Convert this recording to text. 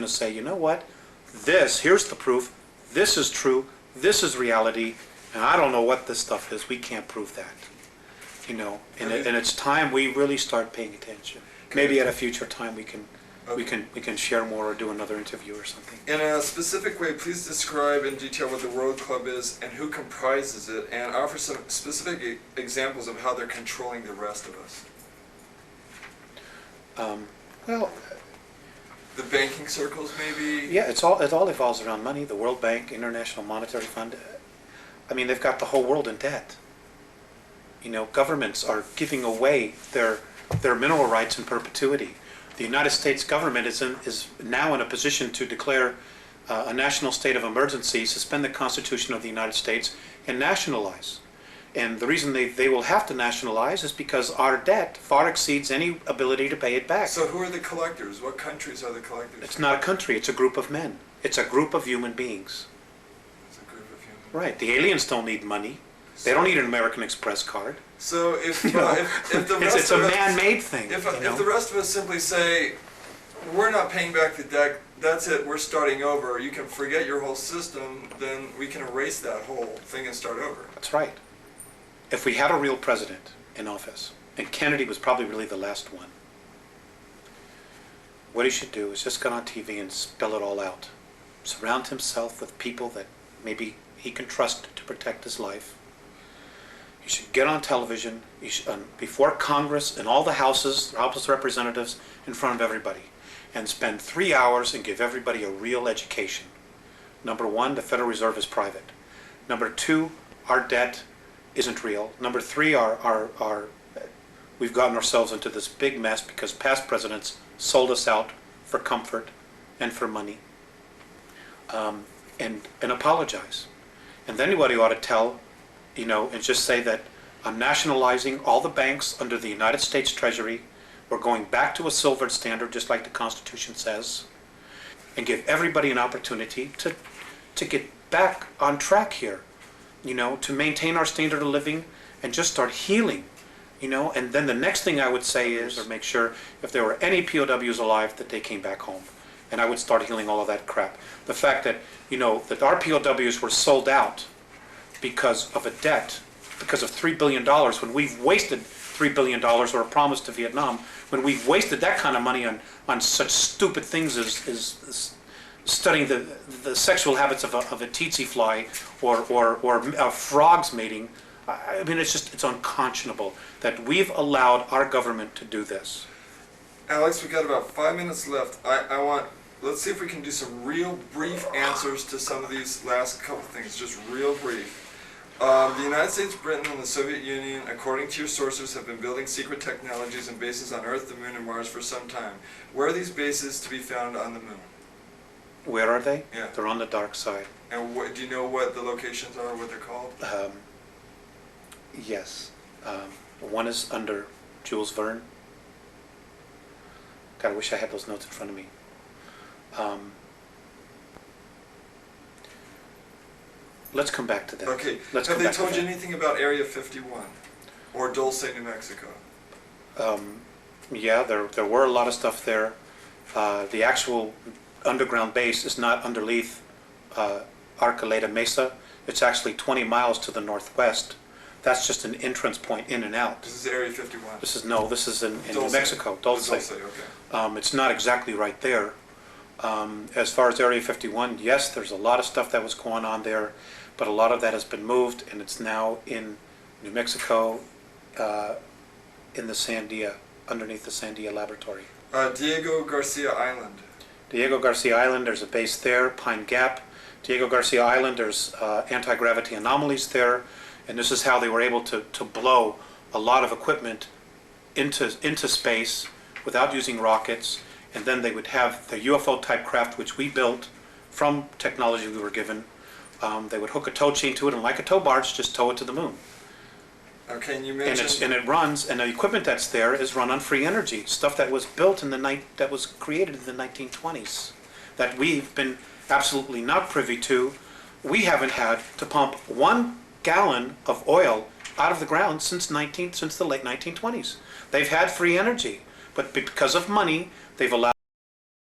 to say, you know what, here's the proof, this is true, this is reality, and I don't know what this stuff is, we can't prove that. You know, and it's time we really start paying attention. Maybe at a future time we can share more or do another interview or something. In a specific way, please describe in detail what the World Club is and who comprises it, and offer some specific examples of how they're controlling the rest of us. Well, the banking circles, maybe? yeah, it all evolves around money. The World Bank, International Monetary Fund. I mean, they've got the whole world in debt. You know, governments are giving away their mineral rights in perpetuity. The United States government is now in a position to declare a national state of emergency, suspend the Constitution of the United States, and nationalize. And the reason they will have to nationalize is because our debt far exceeds any ability to pay it back. So who are the collectors? What countries are the collectors? It's not a country, it's a group of men. It's a group of human beings. It's a group of humans. Right, the aliens don't need money. They don't need an American Express card. So if the rest it's a man-made thing. If the rest of us simply say, we're not paying back the debt, that's it, we're starting over, you can forget your whole system, then we can erase that whole thing and start over. That's right. If we had a real president in office, and Kennedy was probably really the last one, what he should do is just get on TV and spell it all out. Surround himself with people that maybe he can trust to protect his life. He should get on television before Congress and all the houses, House of Representatives, in front of everybody, and spend 3 hours and give everybody a real education. Number one, the Federal Reserve is private. Number two, our debt isn't real. Number three, we've gotten ourselves into this big mess because past presidents sold us out for comfort and for money, and apologize. And then what he ought to tell, you know, and just say that I'm nationalizing all the banks under the United States Treasury. We're going back to a silver standard, just like the Constitution says, and give everybody an opportunity to get back on track here, you know, to maintain our standard of living and just start healing, you know. And then the next thing I would say is, or make sure if there were any POWs alive, that they came back home. And I would start healing all of that crap. The fact that, you know, that our POWs were sold out because of a debt, because of $3 billion, when we've wasted $3 billion, or a promise to Vietnam, when we've wasted that kind of money on such stupid things as studying the sexual habits of a tsetse fly or frogs mating. I mean, it's unconscionable that we've allowed our government to do this. Alex, we've got about 5 minutes left. Let's see if we can do some real brief answers to some of these last couple things, just real brief. The United States, Britain, and the Soviet Union, according to your sources, have been building secret technologies and bases on Earth, the Moon, and Mars for some time. Where are these bases to be found on the Moon? Where are they? Yeah. They're on the dark side. And do you know what the locations are, what they're called? Yes. One is under Jules Verne. God, I wish I had those notes in front of me. Let's come back to that. Okay. Have they told you anything about Area 51 or Dulce, New Mexico? Yeah, there were a lot of stuff there. The actual underground base is not underneath Archuleta Mesa. It's actually 20 miles to the northwest. That's just an entrance point in and out. This is Area 51. This is in New Mexico, Dulce. Dulce. Okay. It's not exactly right there. As far as Area 51, yes, there's a lot of stuff that was going on there, but a lot of that has been moved, and it's now in New Mexico, in the Sandia, underneath the Sandia Laboratory. Diego Garcia Island. Diego Garcia Island, there's a base there. Pine Gap. Diego Garcia Island, there's anti-gravity anomalies there, and this is how they were able to blow a lot of equipment into space without using rockets. And then they would have the UFO type craft, which we built from technology we were given. They would hook a tow chain to it, and like a tow barge, just tow it to the moon. Okay, and you mentioned... And it runs, and the equipment that's there is run on free energy, stuff that was built that was created in the 1920s, that we've been absolutely not privy to. We haven't had to pump 1 gallon of oil out of the ground since the late 1920s. They've had free energy, but because of money, they've allowed